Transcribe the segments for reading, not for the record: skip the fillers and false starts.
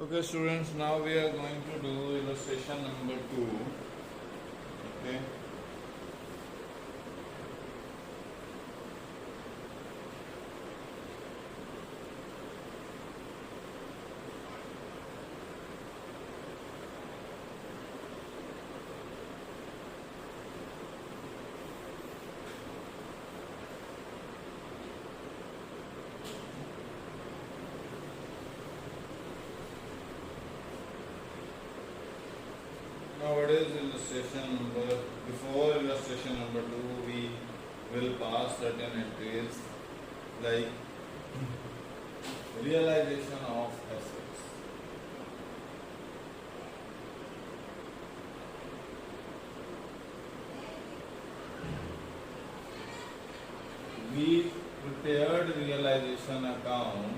Okay, students, now we are going to do illustration number 2. Okay. Now, what is illustration number? Before illustration number 2, we will pass certain entries like realization of assets. We prepared realization account,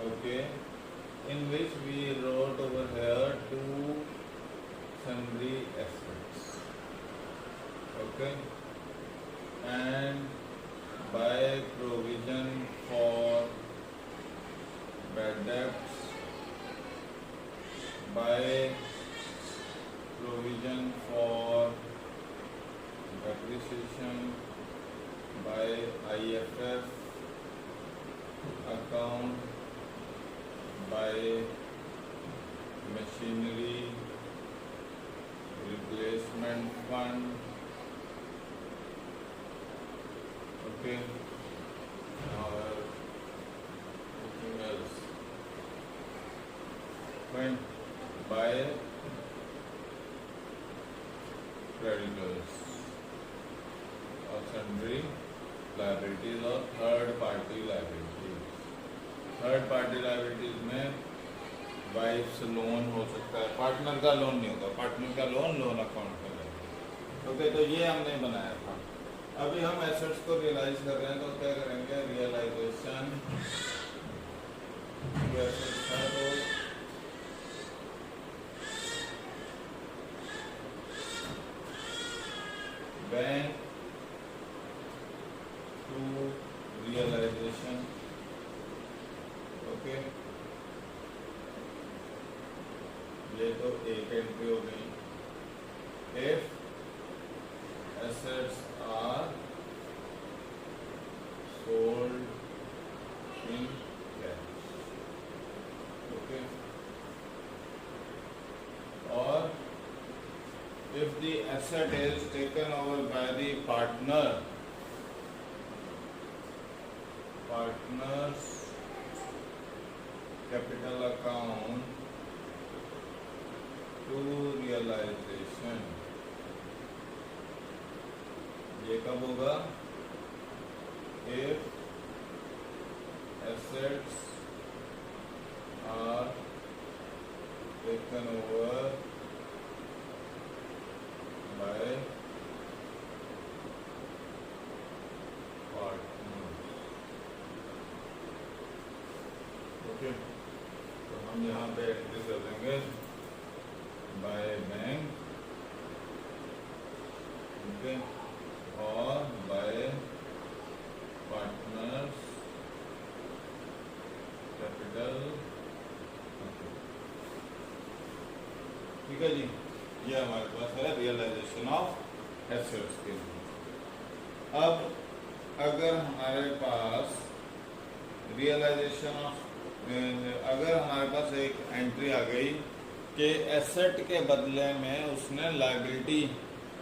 okay, in which we wrote over here two sundry assets, okay, and by provision for bad debts, by provision for depreciation, by IFF account, by machinery replacement fund, okay, or anything else, fine, by creditors or sundry liabilities or third party liabilities. Third party liabilities में wives loan हो सकता है, partner का loan नहीं होगा, partner का loan account में लगेगा, ओके। तो ये हमने बनाया था। अभी हम एसेट्स को रियलाइज कर रहे हैं, तो क्या करेंगे, रियलाइजेशन एसेट्स है तो बैंक टू रियलाइजेशन, ओके, ये तो एक एंट्री हो गई। If assets are sold in cash, okay, और if the asset is taken over by the partner's capital account to realization, ये कब होगा, if assets are taken over by partners, okay. तो हम यहाँ पे एंट्री कर देंगे बाय बैंक, ओके, और बाय पार्टनर्स कैपिटल, ठीक है जी। ये हमारे पास है रियलाइजेशन ऑफ एसेट्स के लिए। अब अगर हमारे पास रियलाइजेशन ऑफ, अगर हमारे पास एक एंट्री आ गई कि एसेट के बदले में उसने लायबिलिटी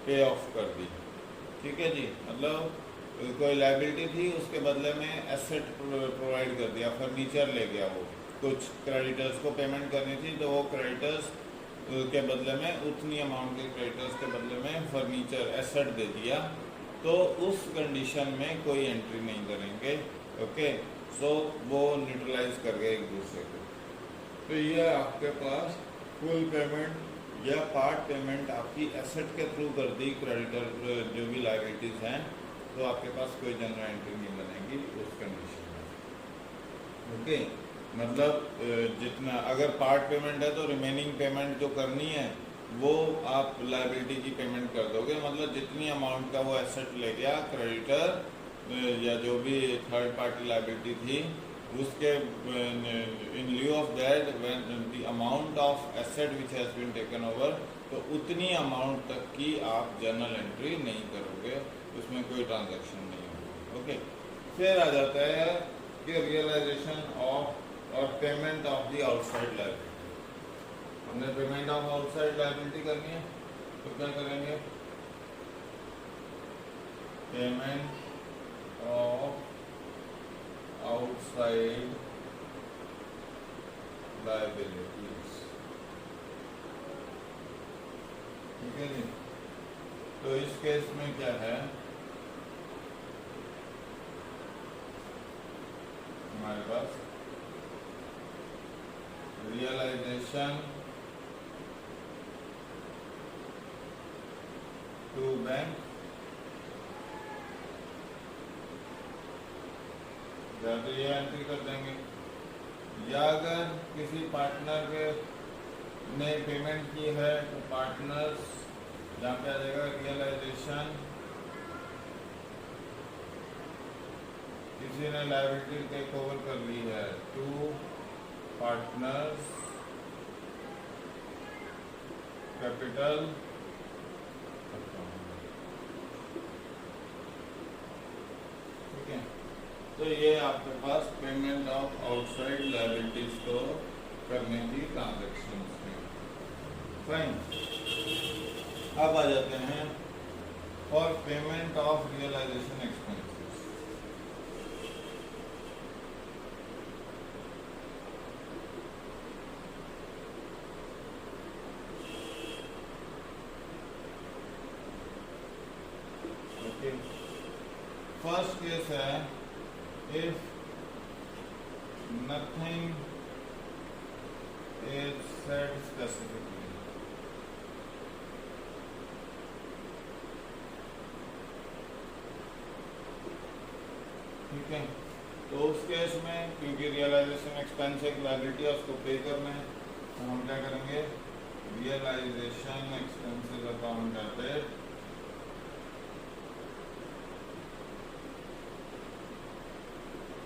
पे ऑफ कर दी, ठीक है जी, मतलब कोई लायबिलिटी थी, उसके बदले में एसेट प्रोवाइड कर दिया, फर्नीचर ले गया, वो कुछ क्रेडिटर्स को पेमेंट करनी थी, तो वो क्रेडिटर्स के बदले में उतनी अमाउंट के क्रेडिटर्स के बदले में फर्नीचर एसेट दे दिया, तो उस कंडीशन में कोई एंट्री नहीं करेंगे, ओके। सो वो न्यूट्रलाइज कर गए एक दूसरे को। तो ये आपके पास फुल पेमेंट या पार्ट पेमेंट आपकी एसेट के थ्रू कर दी, क्रेडिटर जो भी लायबिलिटीज हैं, तो आपके पास कोई जनरल एंट्री नहीं बनेगी उस कंडीशन में, ओके। मतलब जितना अगर पार्ट पेमेंट है तो रिमेनिंग पेमेंट जो करनी है वो आप लायबिलिटी की पेमेंट कर दोगे, मतलब जितनी अमाउंट का वो एसेट ले गया क्रेडिटर या जो भी थर्ड पार्टी लायबिलिटी थी उसके इन lieu of that when the amount of asset which has been taken over, तो उतनी अमाउंट तक की आप जर्नल एंट्री नहीं करोगे, उसमें कोई ट्रांजैक्शन नहीं होगा। ओके, फिर आ जाता है कि रियलाइजेशन ऑफ और payment of the outside liability. हमने पेमेंट ऑफ आउटसाइड लायबिलिटी करनी है, तो क्या करेंगे? पेमेंट ऑफ आउटसाइड लायबिलिटीज, ठीक है जी। तो इस केस में क्या है, हमारे पास रियलाइजेशन टू बैंक, या तो ये एंट्री कर देंगे, या अगर किसी पार्टनर के ने पेमेंट की है तो पार्टनर्स, जहाँ पे आ जाएगा रियलाइजेशन, किसी ने लायबिलिटी टेक ओवर कर ली है टू पार्टनर्स कैपिटल, ठीक है। तो ये आपके पास पेमेंट ऑफ आउटसाइड लायबिलिटीज को करने की ट्रांजैक्शन है। फाइन, अब आ जाते हैं for payment of realisation expenses. Okay, first case है if nothing is said specifically, ठीक है। तो उस केस में क्योंकि रियलाइजेशन एक्सपेंस एक लायबिलिटी है, उसको पे करना है, तो हम क्या करेंगे? Realisation expenses account debit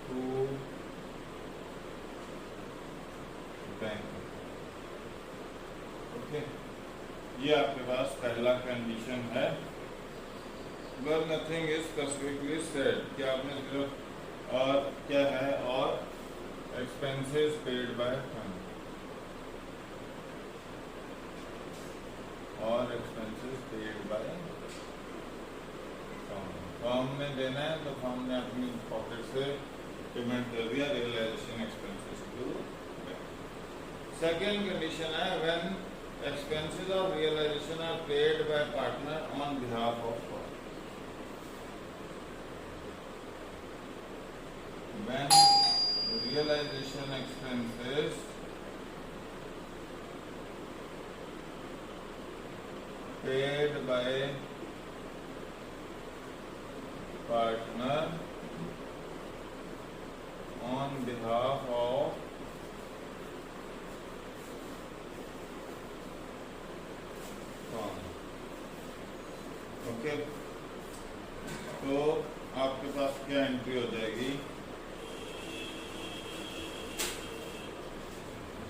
to bank. Okay, ये आपके पास पहला कंडीशन है। Well, nothing is specifically said, कि आपने सिर्फ और क्या है, और expenses paid by firm, और expenses paid by firm, firm ने देना है तो फर्म ने अपनी पॉकेट से पेमेंट कर दिया realisation expenses to bank. Second condition है when expenses of realisation are paid by partner on behalf of firm. When realization expenses paid by partner on behalf of firm, okay. तो आपके पास क्या entry हो जाएगी?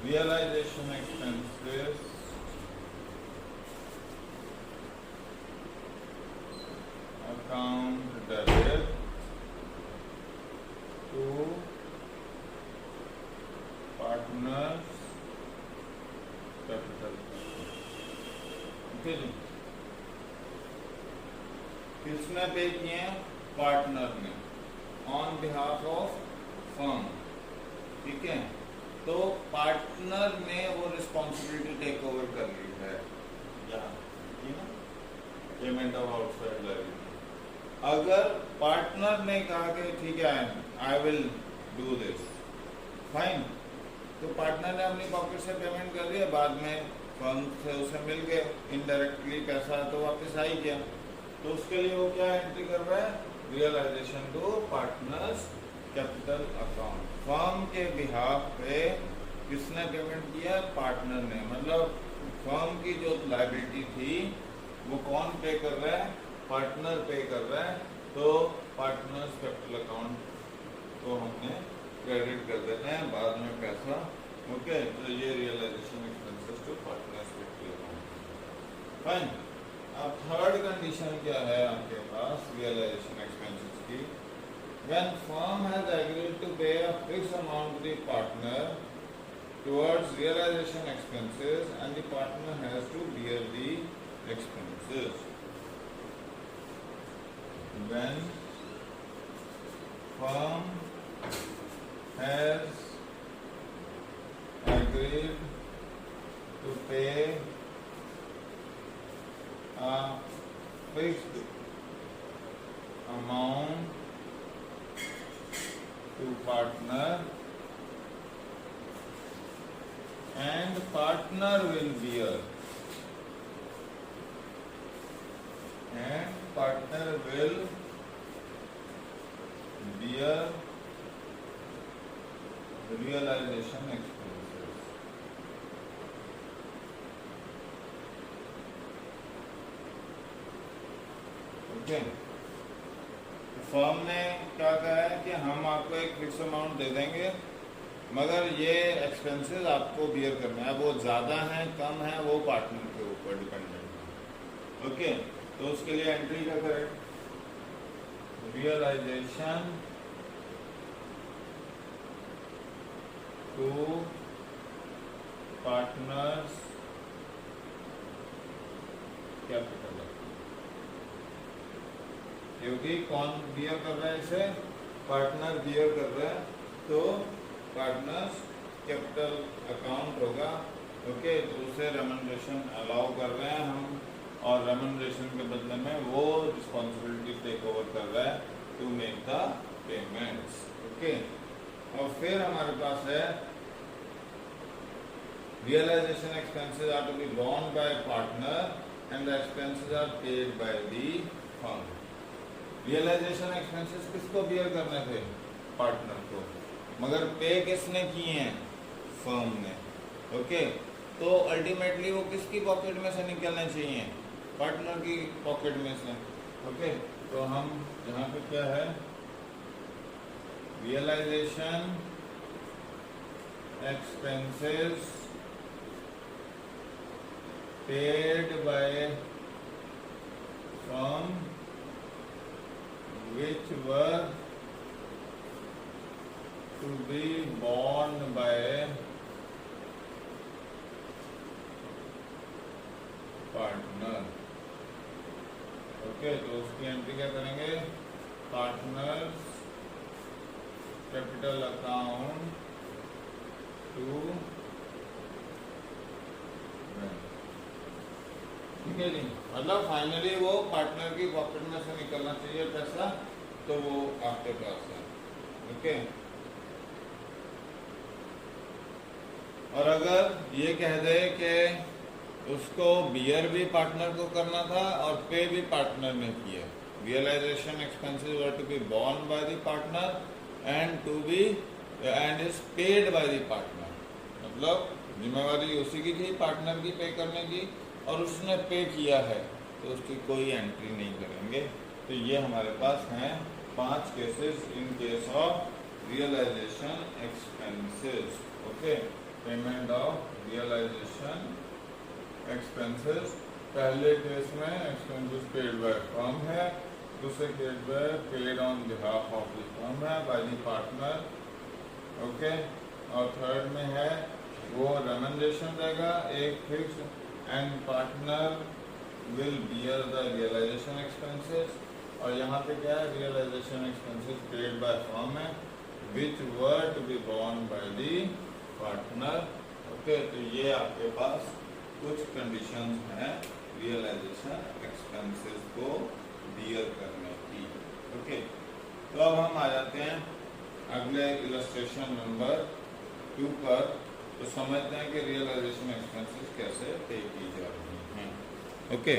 Realization expenses account debit to partners capital, okay जी। किसने pay किए हैं? Partner ने, ऑन बिहाफ ऑफ फर्म, ठीक है। तो पार्टनर ने वो रिस्पॉन्सिबिलिटी टेक ओवर कर ली है, पेमेंट ऑफ आउटसाइड लायबिलिटी। अगर पार्टनर ने कहा कि ठीक है I will do this, fine, तो पार्टनर ने अपनी पॉकेट से पेमेंट कर दिया, बाद में फर्म से उसे मिल गए इनडायरेक्टली पैसा, तो वापस आ ही गया। तो उसके लिए वो क्या एंट्री कर रहा है? Realisation to partners capital account. Firm के बिहाफ पे किसने पेमेंट किया? पार्टनर ने, मतलब फर्म की जो लायबिलिटी थी वो कौन पे कर रहा है? पार्टनर पे कर रहा है। तो पार्टनर्स कैपिटल अकाउंट को हमने क्रेडिट कर देते हैं बाद में पैसा। ओके, तो ये realisation expenses to partners with account. Fine. अब थर्ड कंडीशन क्या है आपके पास रियलाइजेशन एक्सपेंसेस की? When firm has agreed to pay a fixed amount to the partner towards realization expenses and the partner has to bear the expenses. When firm has agreed to pay a fixed amount to partner and partner will bear realization expenses. Okay, firm ने क्या कहा है कि हम आपको एक fix amount दे देंगे मगर ये एक्सपेंसेस आपको बियर करना है। वो ज़्यादा हैं कम है वो पार्टनर के ऊपर डिपेंडेंट है। ओके, तो उसके लिए एंट्री क्या करें? रियलाइजेशन टू पार्टनर्स कैपिटल, क्योंकि कौन बियर कर रहा है इसे? पार्टनर बियर कर रहा है, तो पार्टनर्स कैपिटल अकाउंट होगा। ओके, तो उसे रेमनरेशन अलाउ कर रहे हैं हम और रेमनरेशन के बदले में वो रिस्पॉन्सिबिलिटी टेक ओवर कर रहा है to make the payments. Okay, और फिर हमारे पास है realisation expenses are to be borne by partner and the expenses are paid by the firm. Realisation expenses किसको बियर करने थे? पार्टनर को, मगर पे किसने किए हैं? फर्म ने। ओके, तो अल्टीमेटली वो किसकी पॉकेट में से निकलने चाहिए? पार्टनर की पॉकेट में से। ओके, तो हम यहाँ पे क्या है? Realisation expenses paid by firm which were to be borne by partner. Okay, तो उसकी एंट्री क्या करेंगे? पार्टनर्स कैपिटल अकाउंट टू, ठीक है जी। मतलब फाइनली वो पार्टनर की पॉकेट में से निकलना चाहिए पैसा, तो वो आपके पास है। ओके, और अगर ये कह दे कि उसको बियर भी पार्टनर को करना था और पे भी पार्टनर ने किया, realization expenses were to be borne by the partner and is paid by the partner, मतलब जिम्मेवारी उसी की थी पार्टनर की पे करने की और उसने पे किया है, तो उसकी कोई एंट्री नहीं करेंगे। तो ये हमारे पास हैं 5 cases in case of realisation expenses. Okay, payment of realisation expenses. पहले केस में एक्सपेंसेस पेड बाय फर्म है, दूसरे केस में paid on behalf of the firm है बाय द पार्टनर। ओके, और थर्ड में है वो रेमनरेशन देगा एक fix and partner will bear the realization expenses, और यहाँ पे क्या है? realization expenses paid by firm है which were to be borne by the partner। Okay, तो ये आपके पास कुछ कंडीशंस हैं realization expenses को bear करने की। ओके, तो अब हम आ जाते हैं अगले इलस्ट्रेशन नंबर 2 पर। तो समझते हैं कि रियलाइजेशन एक्सपेंसेस कैसे पे की जा रही हैं। Okay,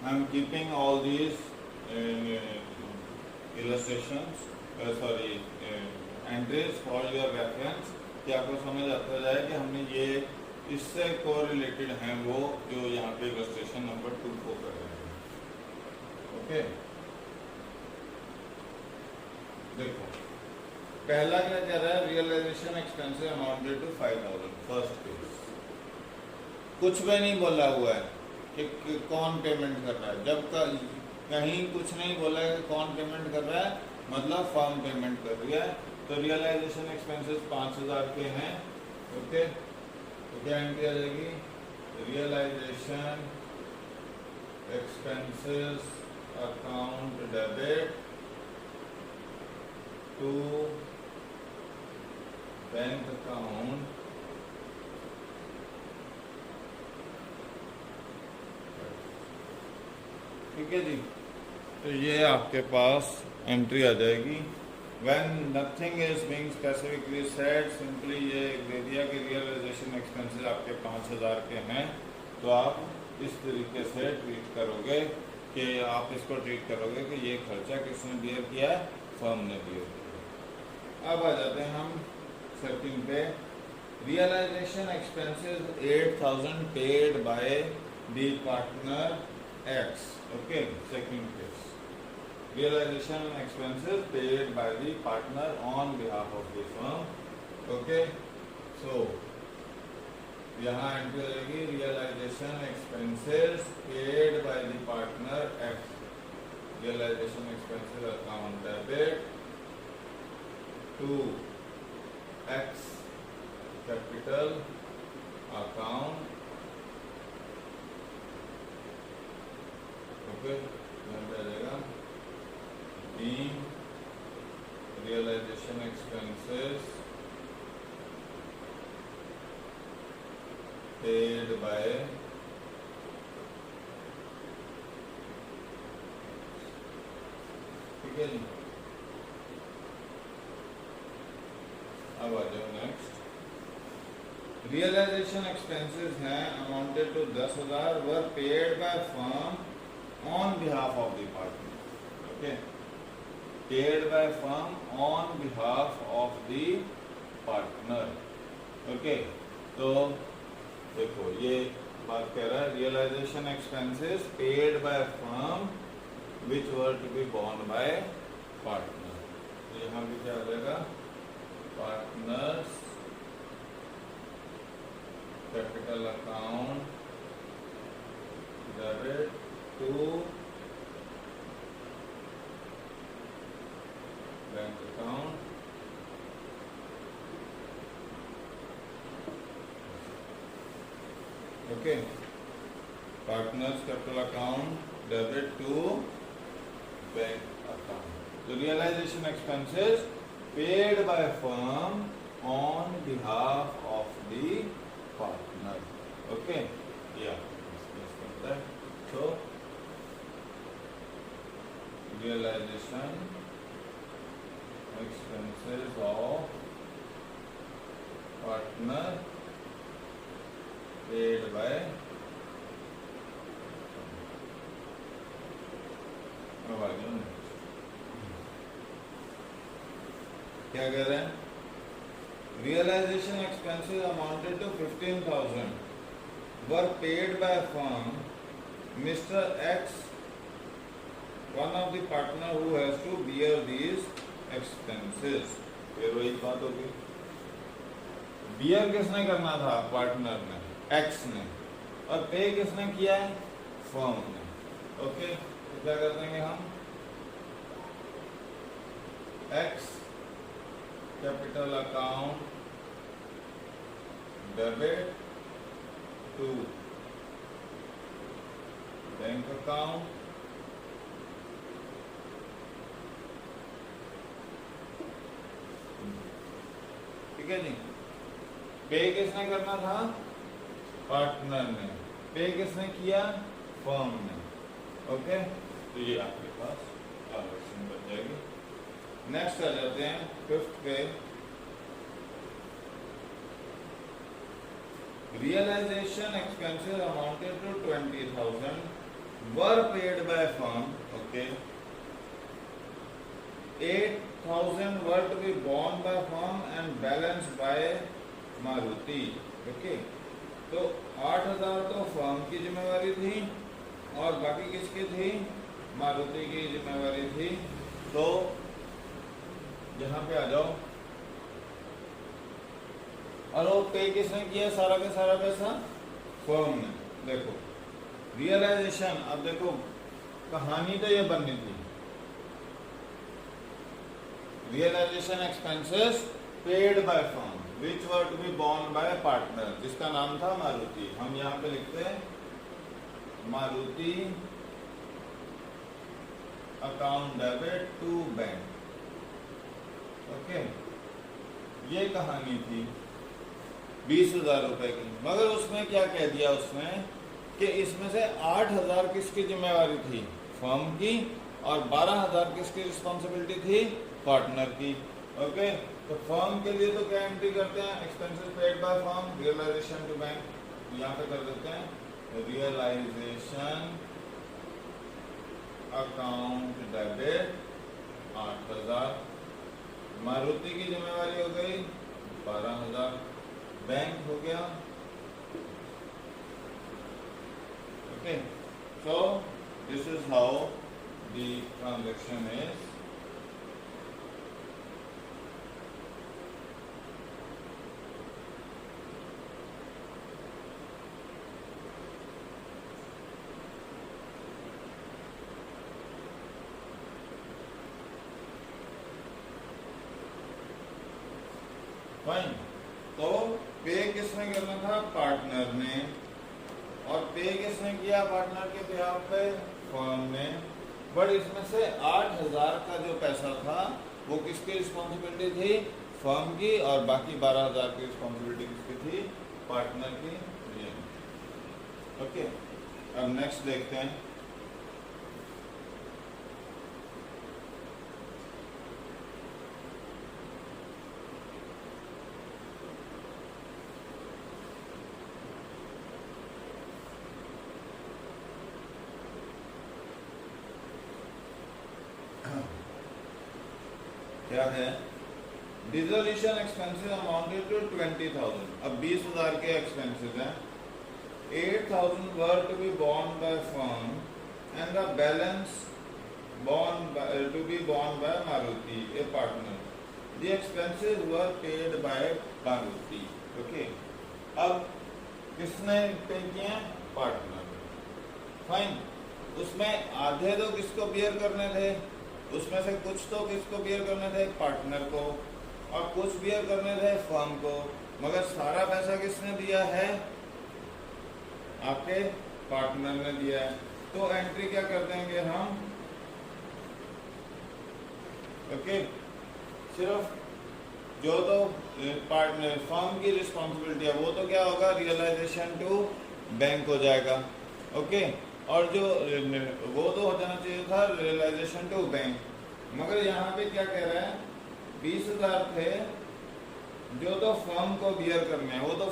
I am keeping all these illustrations, sorry, entries for your reference, कि आपको समझ आता जाए कि हमने ये इससे कोरिलेटेड हैं वो जो यहाँ पे illustration नंबर 2 को कर रहे हैं. ओके, देखो पहला क्या कह रहा है, realisation expenses amounted to 5,000. First case कुछ भी नहीं बोला हुआ है कि कौन पेमेंट कर रहा है. जब कहीं कुछ नहीं बोला है कि कौन पेमेंट कर रहा है, मतलब फर्म पेमेंट कर रही है. तो रियलाइजेशन एक्सपेंसेस 5,000 के हैं. ओके, तो क्या एंट्री आ जाएगी, realization expenses account debit to bank account ठीक है जी. तो ये आपके पास एंट्री आ जाएगी. When nothing is being specifically said, simply ये दे दिया कि रियलाइजेशन एक्सपेंसेस आपके 5,000 के हैं, तो आप इस तरीके से ट्रीट करोगे कि आप इसको ट्रीट करोगे कि ये खर्चा किसने बियर किया है, फर्म ने बियर किया. अब आ जाते हैं हम सेकंड पे. Realization expenses 8,000 paid by the partner X. Okay, second case. Realization expenses paid by the partner on behalf of the firm. Okay, so यहाँ एंट्री आएगी realization expenses paid by the partner X. Realization expenses account debit to X capital account. Okay, यहाँ पे आ जाएगा being realization expenses paid by ठीक है जी. अब आ जाओ नेक्स्ट. रियलाइजेशन एक्सपेंसेस हैं amounted to 10,000 were paid by firm on behalf of the partner. Okay, paid by firm on behalf of the partner. Okay, तो देखो ये बात कह रहा है realisation expenses paid by firm which were to be borne by partner. तो यहाँ भी क्या आ जाएगा, partner's capital account debit to bank account okay, partners capital account debit to bank account. The realization expenses paid by firm on behalf of the partner. Okay, yeah, discuss that. So realization expenses of partner paid by क्या कह रहे हैं, realization expenses amounted to 15,000 were paid by firm Mr. X, one of the partner who has to bear these expenses. फिर वही बात होगी, beer किसने करना था, पार्टनर ने, X ने, और पे किसने किया है, फर्म ने. ओके, तो क्या कर देंगे हम, X capital account debit to bank account ठीक है जी. पे किसने करना था, पार्टनर ने. पे किसने किया, फर्म ने. ओके, तो ये आपके पास ट्रांजैक्शन बन जाएगी. नेक्स्ट आ जाते हैं फिफ्थ पे. Realization expenses amounted to 20,000 were paid by firm. Okay, 8,000 were to be borne by firm and balanced by Maruti. Okay, तो 8,000 तो फर्म की जिम्मेवारी थी और बाकी किसकी थी? मारुति की जिम्मेवारी थी। तो यहाँ पे आ जाओ, और वो पे किसने किया? सारा का सारा पैसा फर्म ने। देखो रियलाइजेशन, अब देखो कहानी तो ये बननी थी, realization expenses paid by firm which were to be borne by partner, जिसका नाम था मारुति। हम यहाँ पे लिखते हैं Maruti account debit to bank. Okay, ये कहानी थी 20,000 रुपए की। मगर उसमें क्या कह दिया उसमें कि इसमें से 8,000 किसकी जिम्मेवारी थी? फर्म की, और 12,000 किसकी रिस्पॉन्सिबिलिटी थी? पार्टनर की। ओके, तो फर्म के लिए तो क्या एंट्री करते हैं? Expenses paid by firm, realization to bank. यहाँ पे कर देते हैं रियलाइजेशन अकाउंट डेबिट 8,000, मारुति की जिम्मेवारी हो गई 12,000, बैंक हो गया। Okay, so this is how the transaction is. Fine, तो पे किसने करना था? पार्टनर ने। और पे किसने किया पार्टनर के बिहाफ पे? फर्म ने। बट इसमें से 8,000 का जो पैसा था वो किसकी रिस्पॉन्सिबिलिटी थी? फर्म की, और बाकी 12,000 की रिस्पॉन्सिबिलिटी किसकी थी? पार्टनर की। ओके, अब नेक्स्ट देखते हैं। क्या है? Dissolution expenses amounted to 20,000। अब 20,000 के एक्सपेंसेस हैं। 8,000 were to be borne by firm and the balance to be borne by Maruti a partner. The expenses were paid by Maruti. Okay, अब किसने पे किए? पार्टनर। फाइन, उसमें आधे तो किसको बियर करने थे? उसमें से कुछ तो किसको बियर करने थे? पार्टनर को, और कुछ बियर करने थे फर्म को। मगर सारा पैसा किसने दिया है? आपके पार्टनर ने दिया है। तो एंट्री क्या कर देंगे हम? ओके, सिर्फ जो तो पार्टनर फर्म की रिस्पॉन्सिबिलिटी है वो तो क्या होगा? रियलाइजेशन टू बैंक हो जाएगा। ओके, और जो वो तो हो जाना चाहिए था रियलाइजेशन टू बैंक। मगर यहाँ पे क्या कह रहा है? 20,000 थे जो तो फर्म को बियर करने हैं, वो तो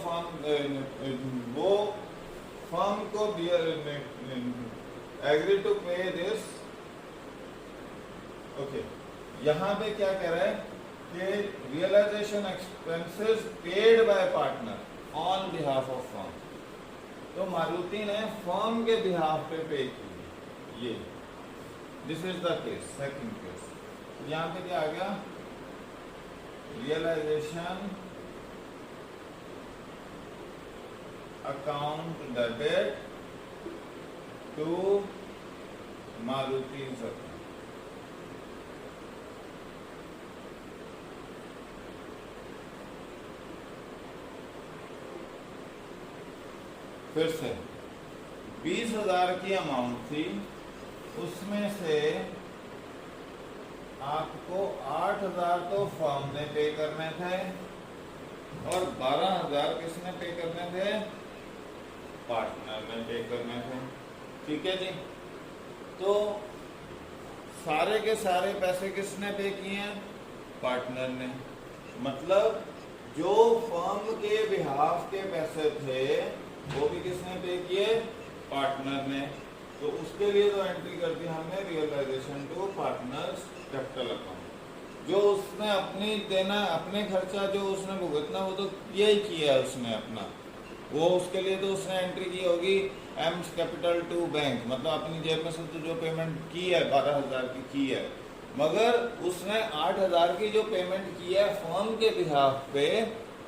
फर्म को bear agree to pay this. Okay, यहाँ पे क्या कह रहा है कि realization expenses paid by partner on behalf of firm. तो मारुति ने फर्म के बिहाफ पे की। ये this is the case, second case. यहाँ पे क्या आ गया? Realization account debit to Maruti account. फिर से 20,000 की अमाउंट थी, उसमें से आपको 8,000 तो फर्म ने पे करने थे और 12,000 किसने पे करने थे? पार्टनर ने पे करने थे। ठीक है जी, तो सारे के सारे पैसे किसने पे किए हैं? पार्टनर ने। मतलब जो फर्म के बिहाफ के पैसे थे वो भी किसने पे किए? पार्टनर ने। तो उसके लिए तो एंट्री कर दी हमने realization to partners capital account. जो उसने अपनी देना, अपने खर्चा जो उसने भुगतना वो तो यही किया है उसने अपना, वो उसके लिए तो उसने एंट्री की होगी एम्स कैपिटल टू बैंक, मतलब अपनी जेब में से तो जो पेमेंट की है 12,000 की है, मगर उसने 8,000 की जो पेमेंट की है फर्म के बिहाफ पे,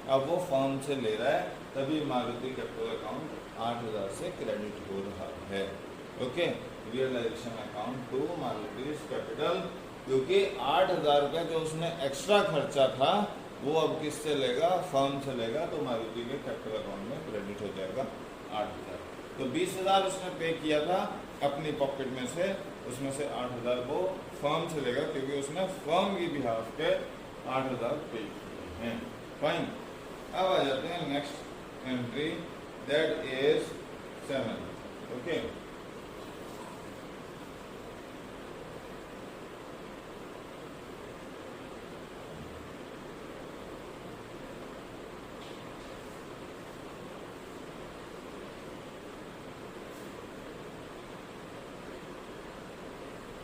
अब वो फर्म से ले रहा है, तभी मारुति कैपिटल अकाउंट 8,000 से क्रेडिट हो रहा है। Okay, realization account to Maruti capital, क्योंकि 8,000 रुपया जो उसने एक्स्ट्रा खर्चा था वो अब किससे लेगा, फर्म से लेगा, तो मारुति के कैपिटल अकाउंट में क्रेडिट हो जाएगा 8,000। तो 20,000 उसने पे किया था अपनी पॉकेट में से, उसमें से 8,000 वो फर्म से लेगा, क्योंकि उसने फर्म की बिहाफ पे 8,000 पे किए हैं। फाइन, अब आ जाते हैं next entry, that is 7। Okay,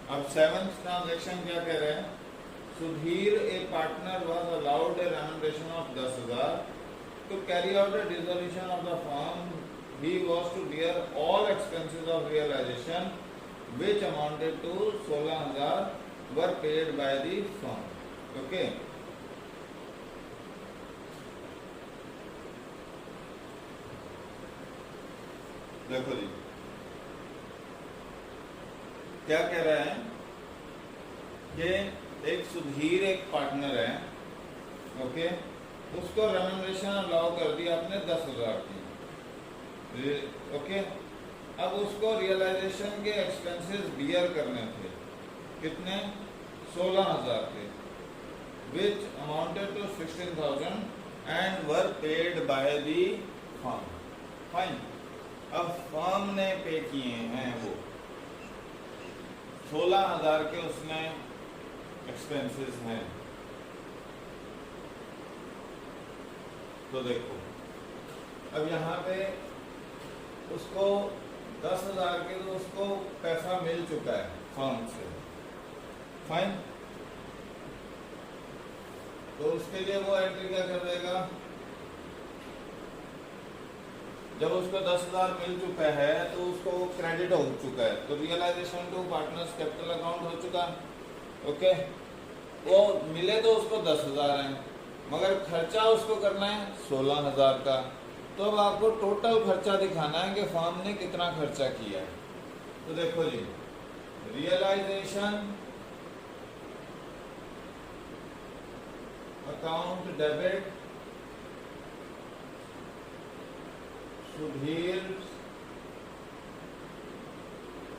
अब 7th ट्रांजेक्शन क्या कह रहे हैं, Sudhir a partner was allowed a remuneration of 10,000 to carry out the dissolution of the firm, he was to bear all expenses of realisation which amounted to 16,000 were paid by the firm. Okay, देखो जी क्या कह रहे हैं कि एक सुधीर एक partner है, ओके, उसको रेम्युनरेशन अलाउ कर दिया आपने 10,000 की, ओके, अब उसको रियलाइजेशन के एक्सपेंसेस बियर करने थे, कितने, 16,000 के, which amounted to 16,000 and were paid by the firm. Fine, अब फर्म ने पे किए हैं वो 16,000 के, उसने एक्सपेंसेस हैं, तो देखो अब यहाँ पे उसको 10,000 के तो उसको पैसा मिल चुका है फर्म से। फाइन, तो उसके लिए वो एंट्री क्या कर देगा, जब उसको 10,000 मिल चुका है तो उसको क्रेडिट हो चुका है, तो realization to partners capital account हो चुका। ओके, वो मिले तो उसको 10,000 है, मगर खर्चा उसको करना है 16,000 का, तो अब आपको टोटल खर्चा दिखाना है कि फर्म ने कितना खर्चा किया है। तो देखो जी, realisation account debit Sudhir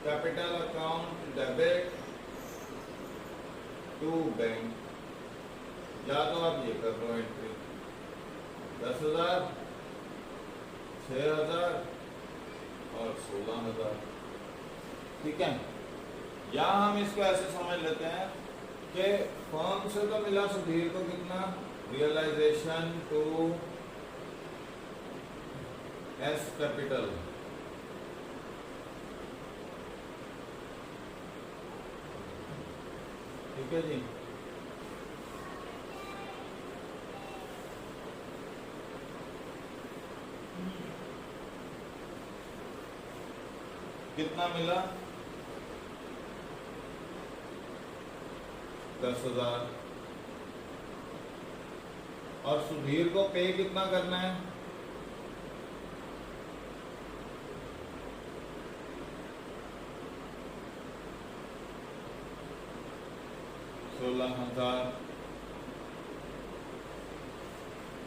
capital account debit to bank, या तो आप ये कर लो एंट्री 10,000, 6,000 और 16,000, ठीक है। या हम इसको ऐसे समझ लेते हैं कि फर्म से तो मिला सुधीर को कितना, रियलाइजेशन टू एस कैपिटल, ठीक है जी। कितना मिला, 10,000, और सुधीर को पे कितना करना है, 16,000।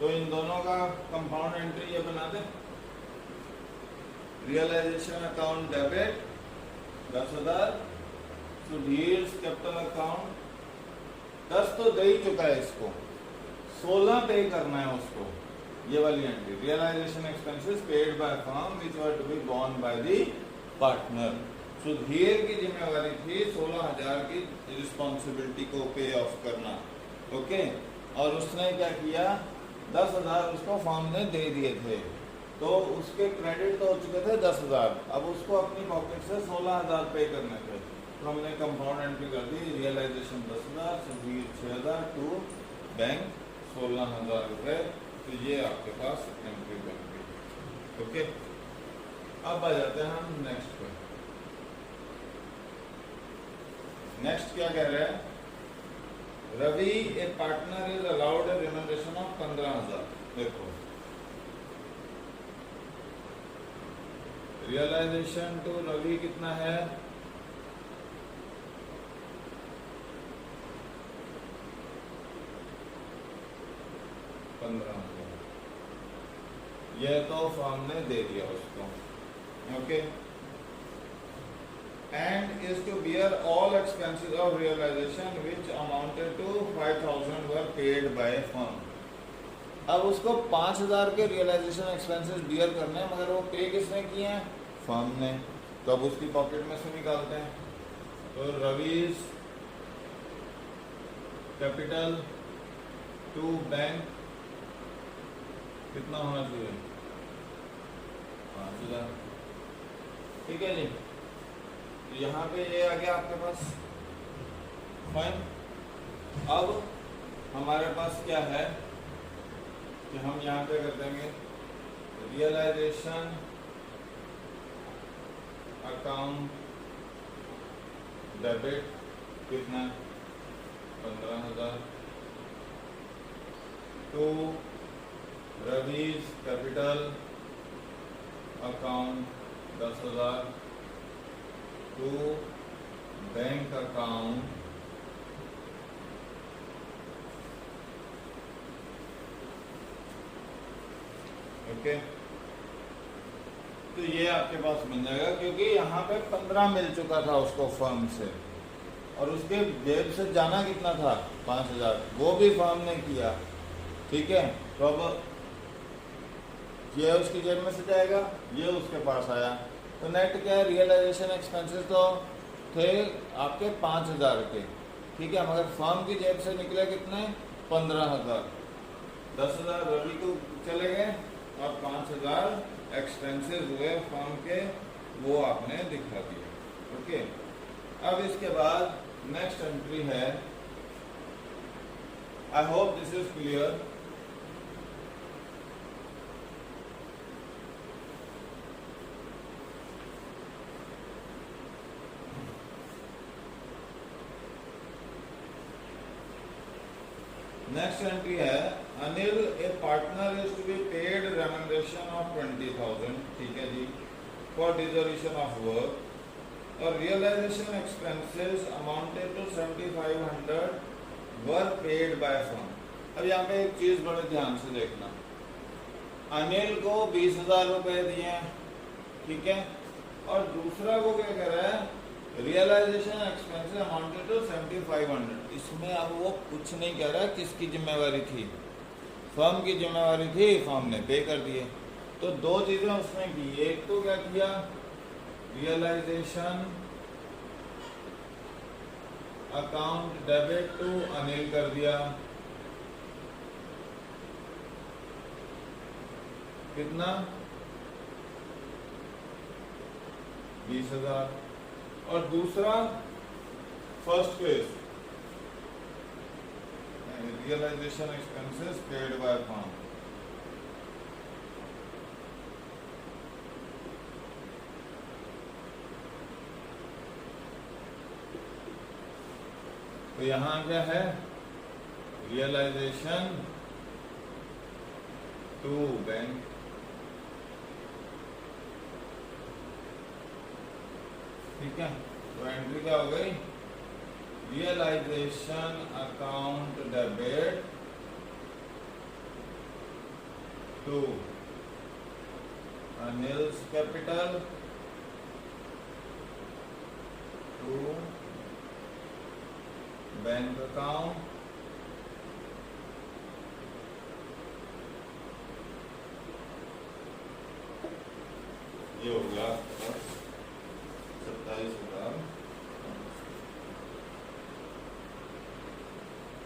तो इन दोनों का कंपाउंड एंट्री ये बना दे, realisation account debit 10,000, Sudhir capital account 10 तो दे ही चुका है इसको, 16 पे करना है उसको, ये वाली entry, realization expenses paid by firm which were to be borne by the partner. Sudhir की जिम्मेवारी थी 16,000 की रिस्पॉन्सिबिलिटी को पे ऑफ करना, ओके, और उसने क्या किया, 10,000 उसको फर्म ने दे दिए थे, तो उसके क्रेडिट तो हो चुके थे 10,000, अब उसको अपनी पॉकेट से 16,000 पे करने थे, तो हमने कंपाउंड एंट्री कर दी, रियलाइजेशन 10,000, सब्सिडी 6,000 टू बैंक 16,000 रुपये। तो ये आपके पास एंट्री बन गई। ओके, अब आ जाते हैं हम नेक्स्ट पे। नेक्स्ट क्या कह रहे हैं, Ravi a partner is allowed a remuneration of 15,000। देखो रियलाइजेशन टू रवि कितना है, यह तो फर्म ने दे दिया उसको। Okay, and is to bear all expenses of realization which amounted to 5,000 were paid by firm. अब उसको 5,000 के रियलाइजेशन एक्सपेंसेस बियर करने हैं, मगर वो पे किसने किए हैं, फर्म ने। तो अब उसकी पॉकेट में से निकालते हैं। तो रवीज कैपिटल टू बैंक कितना होना चाहिए, 5,000। ठीक है जी, तो यहाँ पे ये आ गया आपके पास। फाइन, अब हमारे पास क्या है कि हम यहाँ पे कर देंगे रियलाइजेशन अकाउंट डेबिट कितना, 15,000 to Ravi's capital account 10,000 to bank account okay. तो ये आपके पास बन जाएगा, क्योंकि यहाँ पे 15 मिल चुका था उसको फर्म से, और उसके जेब से जाना कितना था, 5,000, वो भी फर्म ने किया। ठीक है, तो अब ये उसकी जेब में से जाएगा, ये उसके पास आया, तो नेट क्या है, रियलाइजेशन एक्सपेंसेस तो थे आपके 5,000 के। ठीक है, मगर फर्म की जेब से निकले कितने, 15,000। 10,000 रवि को चले गए और 5,000 एक्सपेंसेस हुए फर्म के, वो आपने दिखा दिया। ओके, अब इसके बाद नेक्स्ट एंट्री है, I hope this is clear. Next entry है, Anil a partner is to be paid remuneration of 20,000। ठीक है जी, फॉर डिसोल्यूशन ऑफ वर्क और realisation expenses amounted to 7,500 were paid by firm. अब यहाँ पे एक चीज बड़े ध्यान से देखना, अनिल को 20,000 रुपए दिए हैं, ठीक है, और दूसरा को क्या कह रहा है, रियलाइजेशन एक्सपेंसेस अमाउंटेड टू 7,500। इसमें अब वो कुछ नहीं कह रहा किसकी जिम्मेवारी थी, फर्म की जिम्मेवारी थी, फर्म ने पे कर दिए। तो दो चीजें उसने की, एक तो क्या किया, realization account debit to Anil कर दिया, कितना, 20,000, और दूसरा first phase realization expenses paid by firm. तो यहां क्या है, रियलाइजेशन टू बैंक, ठीक है। तो एंट्री क्या हो गई, realization account debit to Anil's capital to bank account ये हो गया 27,000।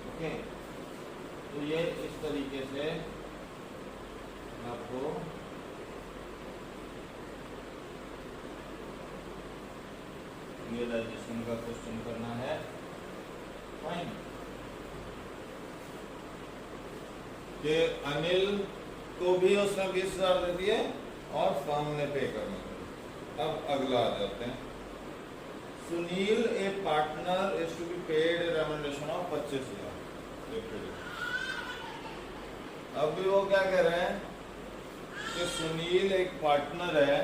ओके, तो ये इस तरीके से आपको रियलाइजेशन का क्वेश्चन करना है। फाइन, कि अनिल को भी उसने 20,000 दे दिए और फर्म ने पे करना है। अब अगला आ जाते हैं। Sunil a partner is to be paid remuneration of 25,000। अब भी वो क्या कह रहे हैं कि सुनील एक पार्टनर है,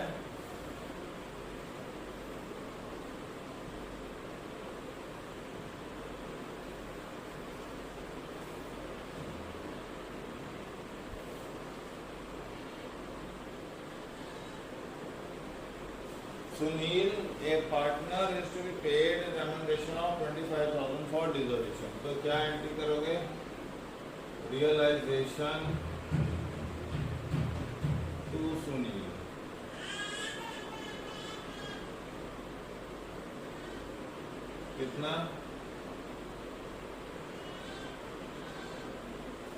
Sunil, a partner is to be paid remuneration of 25,000 for dissolution। तो क्या एंट्री करोगे? रियलाइजेशन टू सुनील, कितना?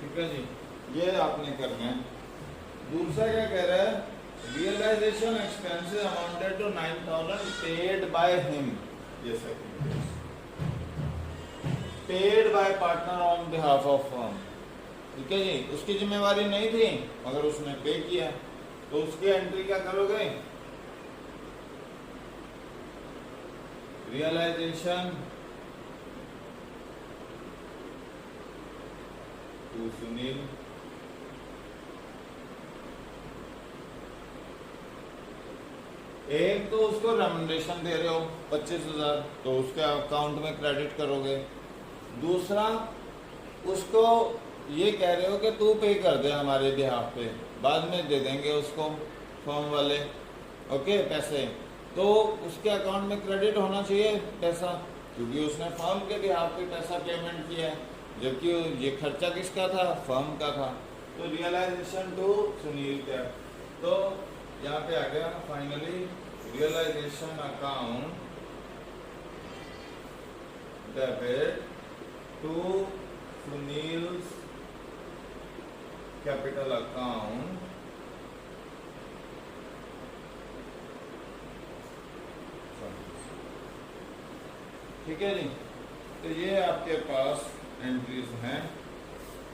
ठीक है जी, ये आपने करना है। दूसरा क्या कह रहा है? Realization expenses amounted to 9,000 paid by him। ये second case, paid by partner on behalf of firm। ठीक है जी, उसकी जिम्मेवारी नहीं थी मगर उसने पे किया, तो उसकी एंट्री क्या करोगे? रियलाइजेशन टू सुनील, एक तो उसको रेमुनरेशन दे रहे हो 25,000, तो उसके अकाउंट में क्रेडिट करोगे। दूसरा, उसको ये कह रहे हो कि तू पे कर दे हमारे बिहाफ पे, बाद में दे देंगे उसको फर्म वाले, ओके, पैसे। तो उसके अकाउंट में क्रेडिट होना चाहिए पैसा, क्योंकि उसने फर्म के बिहाफ पे पैसा पेमेंट किया है, जबकि ये खर्चा किसका था? फर्म का था। तो रियलाइजेशन टू सुनील क्या, तो यहाँ पे आ गया finally realisation account debit to Sunil's capital account ठीक है जी। तो ये आपके पास एंट्रीज हैं।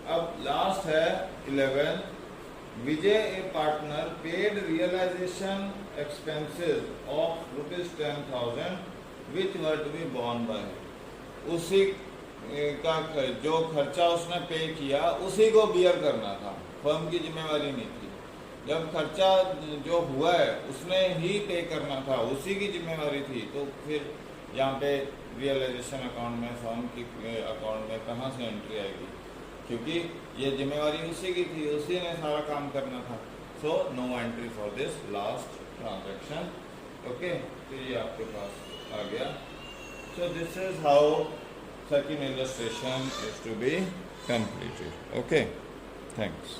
अब लास्ट है 11, Vijay a partner paid realisation expenses of ₹10,000 which were to be borne by. उसी का जो खर्चा उसने पे किया उसी को बियर करना था, फर्म की जिम्मेवारी नहीं थी। जब खर्चा जो हुआ है उसने ही पे करना था, उसी की जिम्मेवारी थी, तो फिर यहाँ पे रियलाइजेशन अकाउंट में, फर्म की अकाउंट में कहाँ से एंट्री आएगी? क्योंकि ये जिम्मेवारी उसी की थी, उसी ने सारा काम करना था। So no entry for this last transaction. Okay, तो ये आपके पास आ गया। So this is how second illustration is to be completed. Okay, thanks.